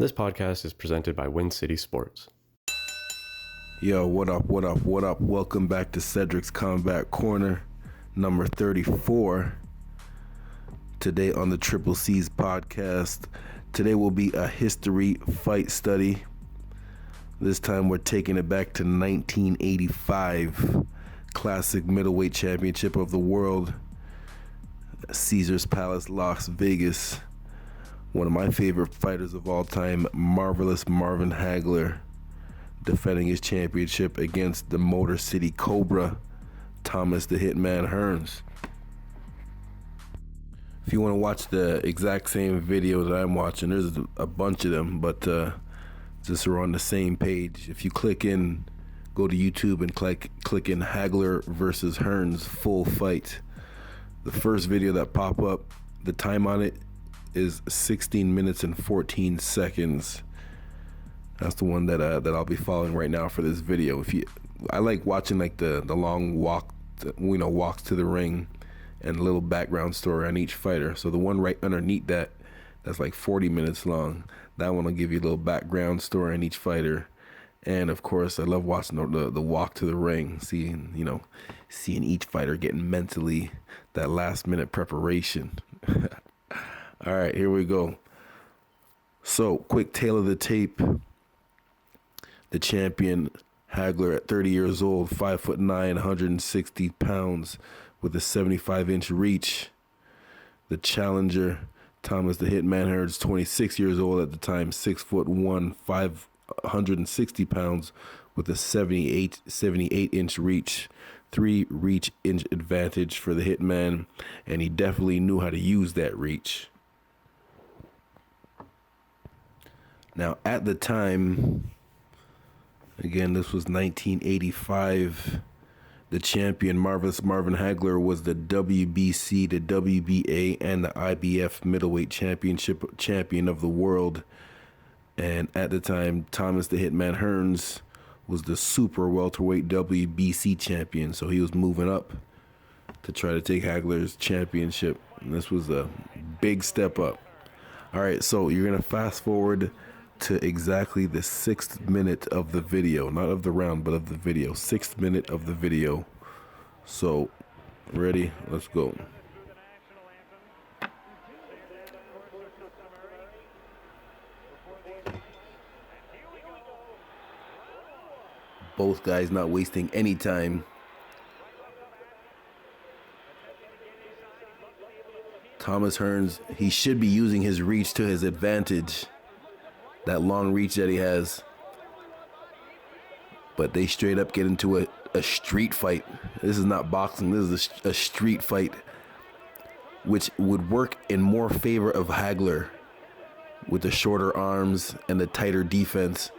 This podcast is presented by Win City Sports. Yo, what up? Welcome back to Cedric's Combat Corner, number 34. Today on the Triple C's podcast. Today will be a history fight study. This time we're taking it back to 1985. Classic middleweight championship of the world. Caesars Palace, Las Vegas. One of my favorite fighters of all time, marvelous MARVIN Hagler, defending his championship against the Motor City Cobra, Thomas the Hitman Hearns. If you want to watch the exact same video that I'm watching, there's a bunch of them, but just so we're on the same page. If you go to YouTube and click in Hagler versus Hearns full fight. The first video that pop up, the time on it is 16 minutes and 14 seconds. That's the one that I'll be following right now for this video. I like watching like the long walks to the ring and a little background story on each fighter. So the one right underneath that's like 40 minutes long. That one will give you a little background story on each fighter. And of course, I love watching the walk to the ring, seeing each fighter getting mentally that last minute preparation. All right, here we go. So, quick tale of the tape. The champion, Hagler, at 30 years old, 5'9", 160 pounds, with a 75-inch reach. The challenger, Thomas the Hitman Hearns, 26 years old at the time, 6'1", 560 pounds, with a 78-inch reach. 3 reach inch advantage for the Hitman, and he definitely knew how to use that reach. Now, at the time, again, this was 1985, the champion, MARVIN Hagler, was the WBC, the WBA, and the IBF middleweight champion of the world. And at the time, Thomas the Hitman Hearns was the super welterweight WBC champion. So he was moving up to try to take Hagler's championship. And this was a big step up. All right, so you're going to fast forward to exactly the 6th minute of the video, not of the round, but of the video. 6th minute of the video. So, ready? Let's go. Both guys not wasting any time. Thomas Hearns, he should be using his reach to his advantage. That long reach that he has. But they straight up get into a street fight. This is not boxing. This is a street fight, which would work in more favor of Hagler with the shorter arms and the tighter defense.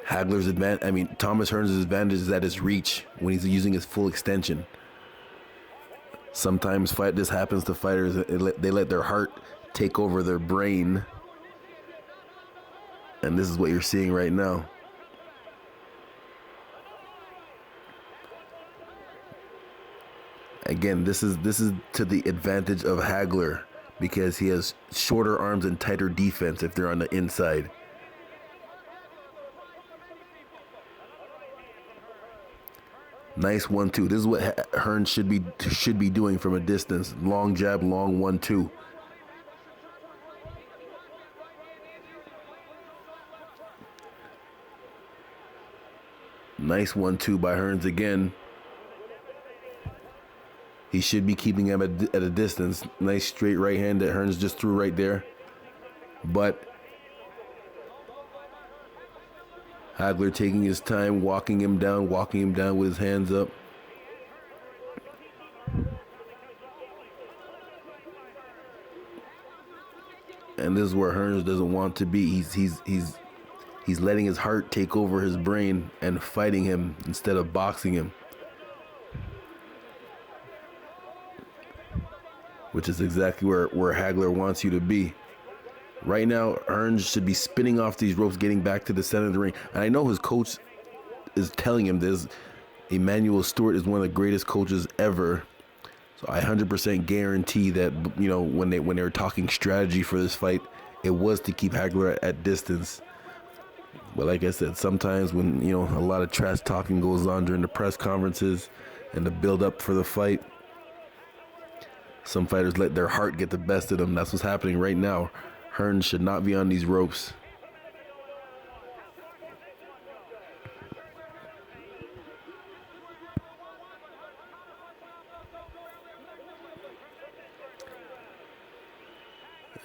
Thomas Hearns' advantage is at his reach when he's using his full extension. Sometimes this happens to fighters. They let their heart take over their brain, and this is what you're seeing right now. Again, this is to the advantage of Hagler because he has shorter arms and tighter defense if they're on the inside. Nice 1-2. This is what Hearns should be doing from a distance. Long jab, long 1-2. Nice 1-2 by Hearns again. He should be keeping him at a distance. Nice straight right hand that Hearns just threw right there. But Hagler taking his time, walking him down with his hands up. And this is where Hearns doesn't want to be. He's letting his heart take over his brain and fighting him instead of boxing him. Which is exactly where Hagler wants you to be. Right now, Hearns should be spinning off these ropes, getting back to the center of the ring. And I know his coach is telling him this. Emmanuel Stewart is one of the greatest coaches ever. So I 100% guarantee that, when they were talking strategy for this fight, it was to keep Hagler at distance. But like I said, sometimes when, you know, a lot of trash talking goes on during the press conferences and the build up for the fight, some fighters let their heart get the best of them. That's what's happening right now. Hearns should not be on these ropes.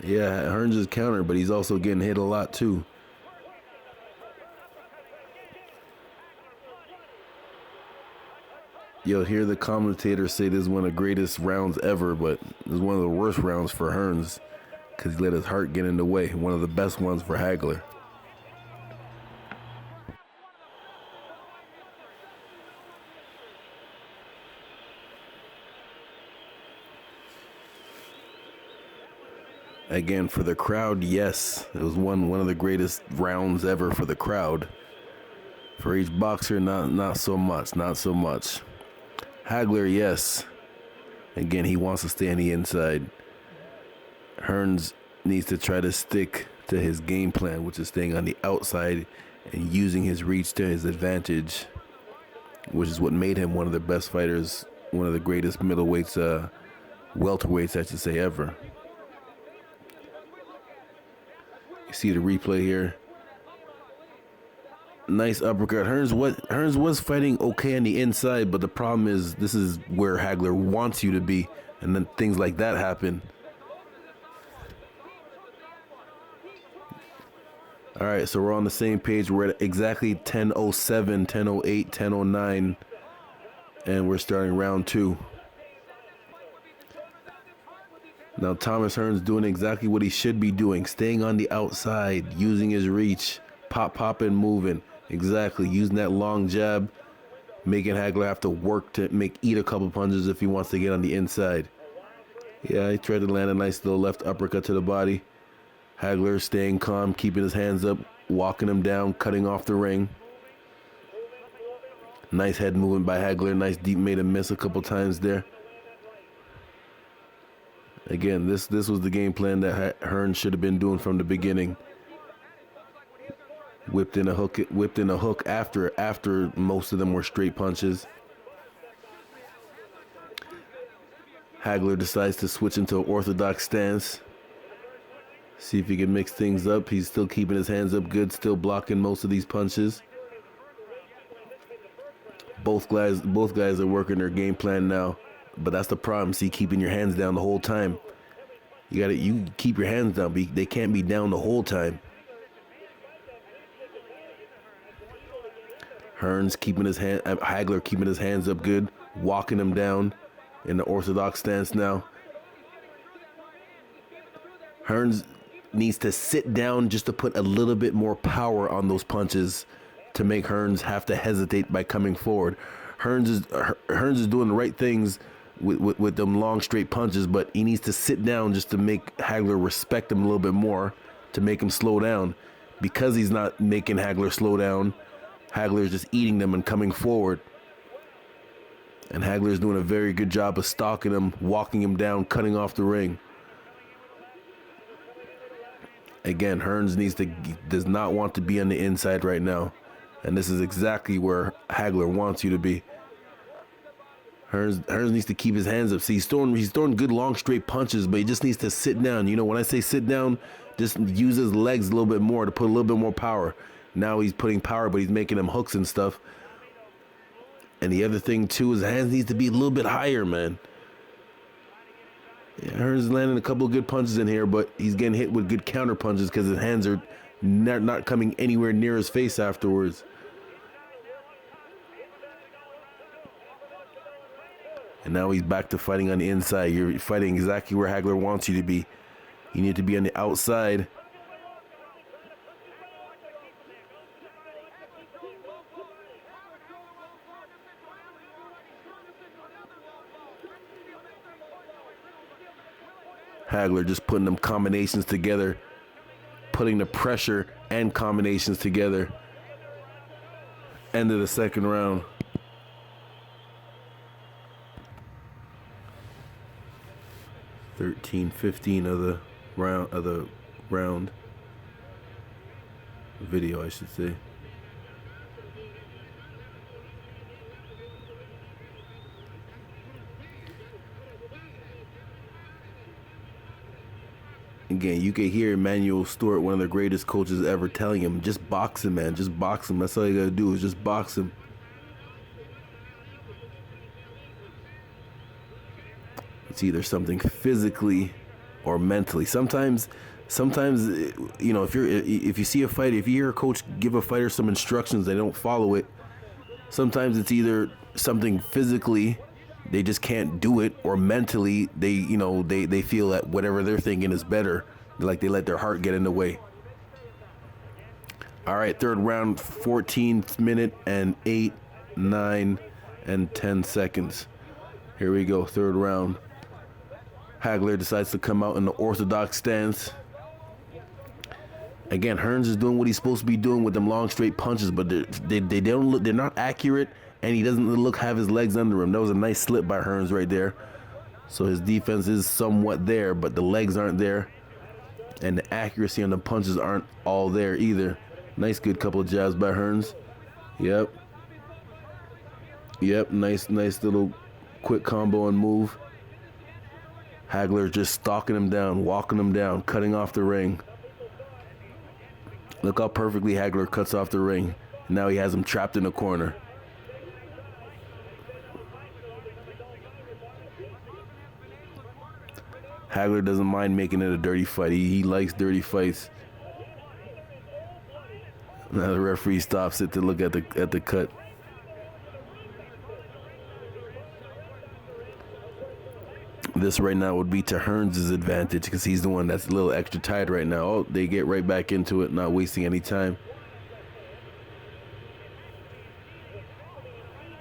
Yeah, Hearns is counter, but he's also getting hit a lot too. You'll hear the commentators say this is one of the greatest rounds ever, but this is one of the worst rounds for Hearns because he let his heart get in the way. One of the best ones for Hagler. Again, for the crowd, yes, it was one of the greatest rounds ever for the crowd. For each boxer, not so much. Hagler, yes. Again, he wants to stay on the inside. Hearns needs to try to stick to his game plan, which is staying on the outside and using his reach to his advantage, which is what made him one of the best fighters, one of the greatest middleweights, welterweights, I should say, ever. You see the replay here. Nice uppercut. Hearns was fighting okay on the inside, but the problem is this is where Hagler wants you to be, and then things like that happen. All right, so we're on the same page. We're at exactly 10:07, 10:08, 10:09, and we're starting round 2. Now Thomas Hearns doing exactly what he should be doing, staying on the outside, using his reach, popping, moving. Exactly, using that long jab, making Hagler have to work to eat a couple punches if he wants to get on the inside. Yeah, he tried to land a nice little left uppercut to the body. Hagler staying calm, keeping his hands up, walking him down, cutting off the ring. Nice head movement by Hagler, nice deep, made him miss a couple times there. Again, this was the game plan that Hearns should have been doing from the beginning. Whipped in a hook after most of them were straight punches. Hagler decides to switch into an orthodox stance. See if he can mix things up. He's still keeping his hands up good, still blocking most of these punches. Both guys are working their game plan now, but that's the problem. See, keeping your hands down the whole time. You keep your hands down, but they can't be down the whole time. Hagler keeping his hands up good, walking him down in the orthodox stance now. Hearns needs to sit down just to put a little bit more power on those punches to make Hearns have to hesitate by coming forward. Hearns is doing the right things with them long straight punches, but he needs to sit down just to make Hagler respect him a little bit more, to make him slow down. Because he's not making Hagler slow down, Hagler is just eating them and coming forward. And Hagler is doing a very good job of stalking him, walking him down, cutting off the ring. Again, Hearns does not want to be on the inside right now. And this is exactly where Hagler wants you to be. Hearns needs to keep his hands up. See, he's throwing good long straight punches, but he just needs to sit down. You know, when I say sit down, just use his legs a little bit more to put a little bit more power. Now he's putting power, but he's making them hooks and stuff. And the other thing too is his hands needs to be a little bit higher, man. Yeah, Hearns is landing a couple of good punches in here, but he's getting hit with good counter punches because his hands are not coming anywhere near his face afterwards. And now he's back to fighting on the inside. You're fighting exactly where Hagler wants you to be. You need to be on the outside. Hagler just putting them combinations together, putting the pressure and combinations together. End of the second round. (13-15) of the round. Video, I should say. Again, you can hear Emmanuel Stewart, one of the greatest coaches ever, telling him, just box him, man. Just box him. That's all you got to do is just box him. It's either something physically or mentally. Sometimes, you know, if you see a fight, if you hear a coach give a fighter some instructions, they don't follow it. Sometimes it's either something physically, they just can't do it, or mentally they feel that whatever they're thinking is better. Like they let their heart get in the way. All right, third round, 14th minute and 8, 9, and 10 seconds. Here we go, third round. Hagler decides to come out in the orthodox stance. Again, Hearns is doing what he's supposed to be doing with them long straight punches, but they're not accurate. And he doesn't have his legs under him. That was a nice slip by Hearns right there. So his defense is somewhat there, but the legs aren't there. And the accuracy on the punches aren't all there either. Nice, good couple of jabs by Hearns. Yep. Nice little quick combo and move. Hagler just stalking him down, walking him down, cutting off the ring. Look how perfectly Hagler cuts off the ring. Now he has him trapped in a corner. Hagler doesn't mind making it a dirty fight. He likes dirty fights. Now the referee stops it to look at the cut. This right now would be to Hearns' advantage because he's the one that's a little extra tired right now. Oh, they get right back into it, not wasting any time.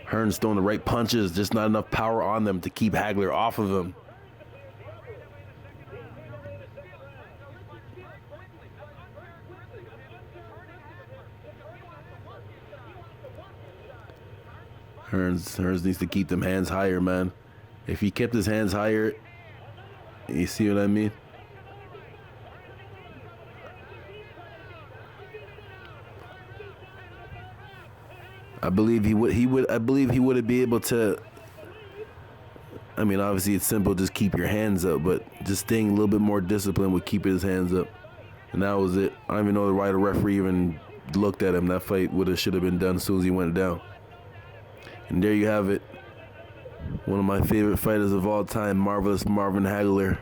Hearns throwing the right punches, just not enough power on them to keep Hagler off of him. Hearns needs to keep them hands higher, man. If he kept his hands higher, you see what I mean? I believe he would be able to. I mean, obviously it's simple, just keep your hands up, but just staying a little bit more disciplined would keep his hands up. And that was it. I don't even know why the referee even looked at him. That fight should have been done as soon as he went down. And there you have it. One of my favorite fighters of all time, Marvelous Marvin Hagler,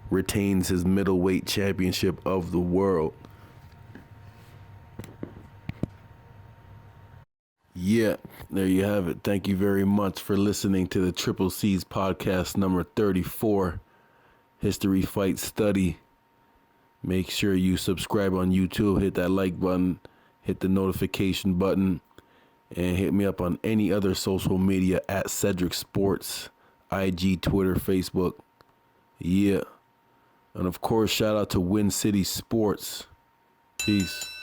retains his middleweight championship of the world. Yeah, there you have it. Thank you very much for listening to the Triple C's podcast number 34, History Fight Study. Make sure you subscribe on YouTube, hit that like button, hit the notification button, and hit me up on any other social media at Cedric Sports, IG, Twitter, Facebook. Yeah. And of course, shout out to Win City Sports. Peace.